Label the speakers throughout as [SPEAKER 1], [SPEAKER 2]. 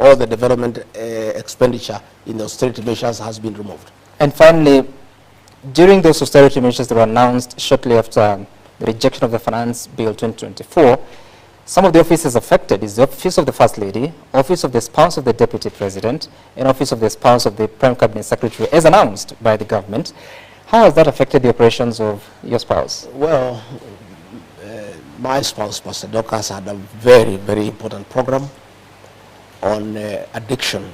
[SPEAKER 1] all the development expenditure in the austerity measures has been removed.
[SPEAKER 2] And finally, during those austerity measures that were announced shortly after the rejection of the Finance Bill 2024, some of the offices affected is the Office of the First Lady, Office of the Spouse of the Deputy President, and Office of the Spouse of the Prime Cabinet Secretary, as announced by the government. How has that affected the operations of your spouse?
[SPEAKER 1] Well, my spouse, Pastor Dorcas, had a very, very important program on addiction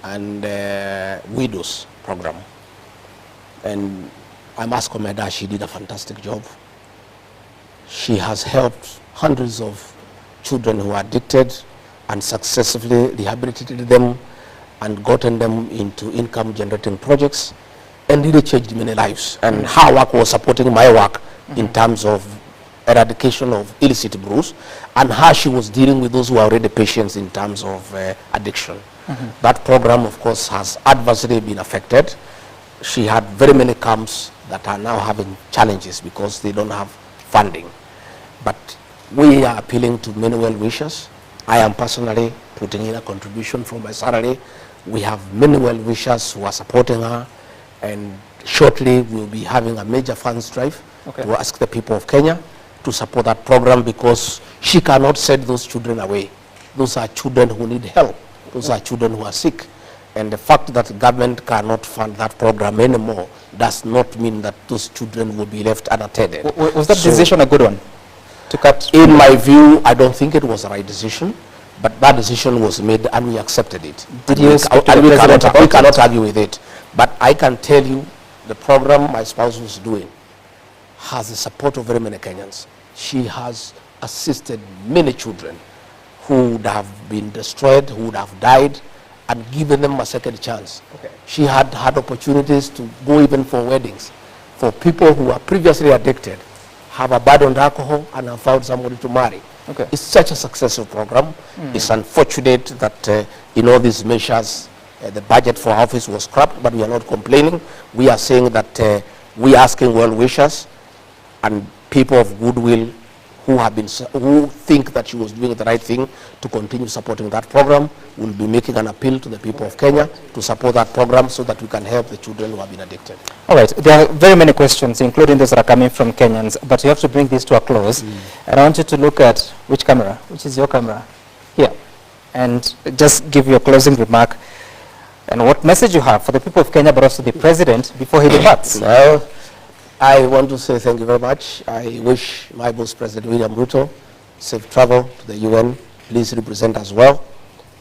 [SPEAKER 1] and widows program. And I must commend her, she did a fantastic job. She has helped hundreds of children who are addicted and successfully rehabilitated them and gotten them into income-generating projects and really changed many lives. And her work was supporting my work in terms of eradication of illicit brews, and how she was dealing with those who are already patients in terms of addiction. That program, of course, has adversely been affected. She had very many camps that are now having challenges because they don't have funding. But we are appealing to many well-wishers. I am personally putting in a contribution from my salary. We have many well-wishers who are supporting her, and shortly we'll be having a major funds drive to ask the people of Kenya to support that program, because she cannot send those children away. Those are children who need help. Those are children who are sick. And the fact that the government cannot fund that program anymore does not mean that those children will be left unattended.
[SPEAKER 2] Was that decision a good one? To cut?
[SPEAKER 1] In my view, I don't think it was the right decision, but that decision was made and we accepted it.
[SPEAKER 2] Did you
[SPEAKER 1] we cannot argue with it. But I can tell you the program my spouse was doing has the support of very many Kenyans. She has assisted many children who would have been destroyed, who would have died, and given them a second chance. She had had opportunities to go even for weddings for people who are previously addicted, have abandoned alcohol, and have found somebody to marry. It's such a successful program. It's unfortunate that in all these measures, the budget for our office was scrapped, but we are not complaining. We are saying that we are asking well-wishers and people of goodwill who think that she was doing the right thing to continue supporting that program. We'll be making an appeal to the people of Kenya to support that program so that we can help the children who have been addicted.
[SPEAKER 2] All right, there are very many questions, including those that are coming from Kenyans, but you have to bring this to a close. And I want you to look at which camera, which is your camera, here, and just give your closing remark and what message you have for the people of Kenya, but also the president before he departs.
[SPEAKER 1] Well, I want to say thank you very much. I wish my boss, President William Ruto, safe travel to the UN. Please represent us well,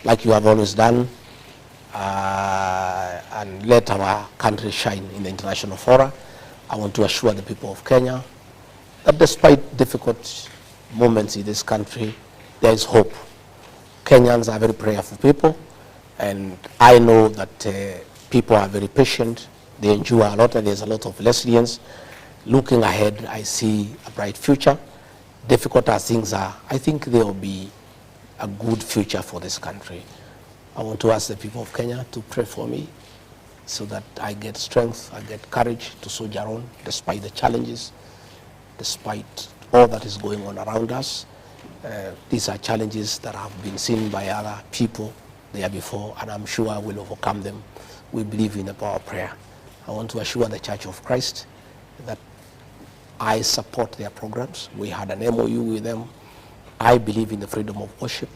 [SPEAKER 1] like you have always done, and let our country shine in the international fora. I want to assure the people of Kenya that despite difficult moments in this country, there is hope. Kenyans are very prayerful people, and I know that people are very patient. They endure a lot, and there's a lot of resilience. Looking ahead, I see a bright future. Difficult as things are, I think there will be a good future for this country. I want to ask the people of Kenya to pray for me so that I get strength, I get courage to soldier on despite the challenges, despite all that is going on around us. These are challenges that have been seen by other people there before, and I'm sure I will overcome them. We believe in the power of prayer. I want to assure the Church of Christ that I support their programs. We had an MOU with them. I believe in the freedom of worship.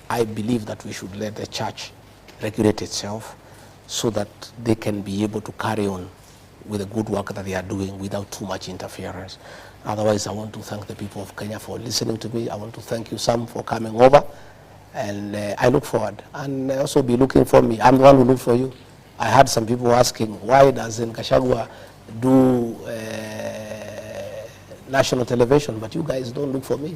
[SPEAKER 1] I believe that we should let the church regulate itself so that they can be able to carry on with the good work that they are doing without too much interference. Otherwise, I want to thank the people of Kenya for listening to me. I want to thank you, Sam, for coming over. And I look forward. And also be looking for me. I'm the one who looked for you. I had some people asking, why doesn't Gachagua do national television? But you guys don't look for me.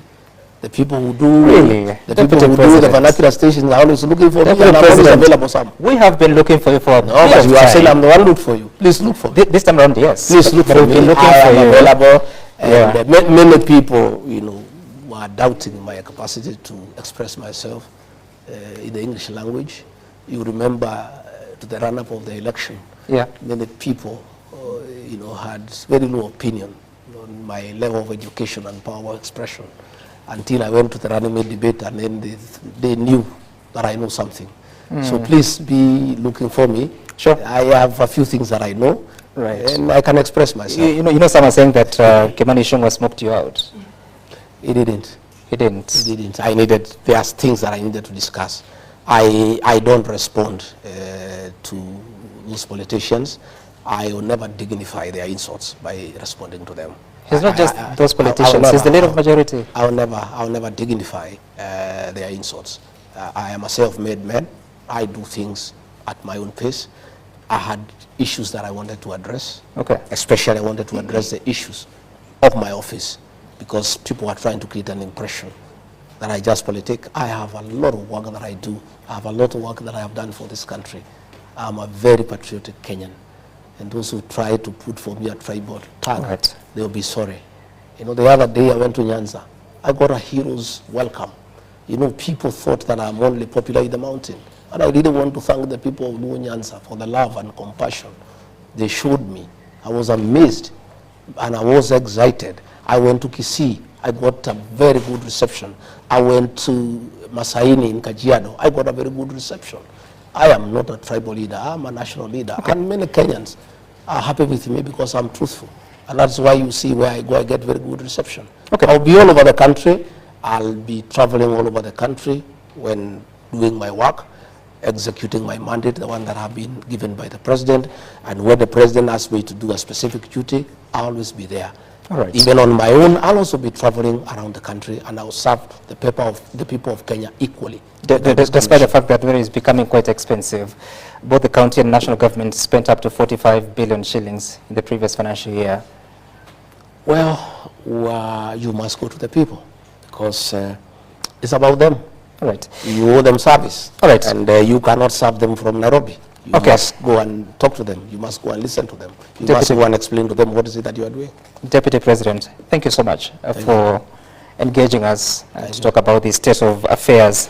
[SPEAKER 1] The people who do, the people who do the vernacular stations are always looking for me, and I'm always available, Sam.
[SPEAKER 2] We have been looking for you for a
[SPEAKER 1] No, but you are saying I'm the one who look for you. Please look for me.
[SPEAKER 2] This time around, yes.
[SPEAKER 1] Please look for me. I am available. And many people, you know, were doubting my capacity to express myself in the English language. You remember to the run-up of the election, many people, you know, had very low opinion on my level of education and power of expression, until I went to the running mate debate, and then they knew that I know something. So please be looking for me.
[SPEAKER 2] Sure.
[SPEAKER 1] I have a few things that I know,
[SPEAKER 2] Right.
[SPEAKER 1] and I can express myself.
[SPEAKER 2] You know, some are saying that Kimani Ichungwah smoked you out.
[SPEAKER 1] He didn't.
[SPEAKER 2] He didn't.
[SPEAKER 1] He didn't. There's things that I needed to discuss. I don't respond to those politicians. I will never dignify their insults by responding to them.
[SPEAKER 2] He's not just those politicians, he's the leader of majority.
[SPEAKER 1] I'll never dignify their insults. I am a self-made man. I do things at my own pace. I had issues that I wanted to address.
[SPEAKER 2] Okay.
[SPEAKER 1] Especially I wanted to address the issues of my office because people are trying to create an impression that I just politic. I have a lot of work that I do. I have a lot of work that I have done for this country. I'm a very patriotic Kenyan. And those who try to put for me a tribal tag,
[SPEAKER 2] Right.
[SPEAKER 1] they'll be sorry. You know, the other day I went to Nyanza. I got a hero's welcome. You know, people thought that I'm only popular in the mountain. And I really want to thank the people of Nyanza for the love and compassion they showed me. I was amazed and I was excited. I went to Kisii. I got a very good reception. I went to Masaini in Kajiado. I got a very good reception. I am not a tribal leader. I'm a national leader. Okay. And many Kenyans are happy with me because I'm truthful. And that's why you see where I go, I get very good reception. Okay. I'll be all over the country. I'll be traveling all over the country when doing my work, executing my mandate, the one that I've been given by the president. And when the president asks me to do a specific duty, I'll always be there. All right. Even on my own, I'll also be traveling around the country, and I'll serve the people of Kenya equally.
[SPEAKER 2] Despite the fact that it is becoming quite expensive, both the county and national government spent up to 45 billion shillings in the previous financial year.
[SPEAKER 1] Well, you must go to the people because it's about them.
[SPEAKER 2] All right.
[SPEAKER 1] You owe them service.
[SPEAKER 2] All right.
[SPEAKER 1] And you cannot serve them from Nairobi. You must go and talk to them. You must go and listen to them. You must go and explain to them what is it that you are doing.
[SPEAKER 2] Deputy President, thank you so much for engaging us to talk about the state of affairs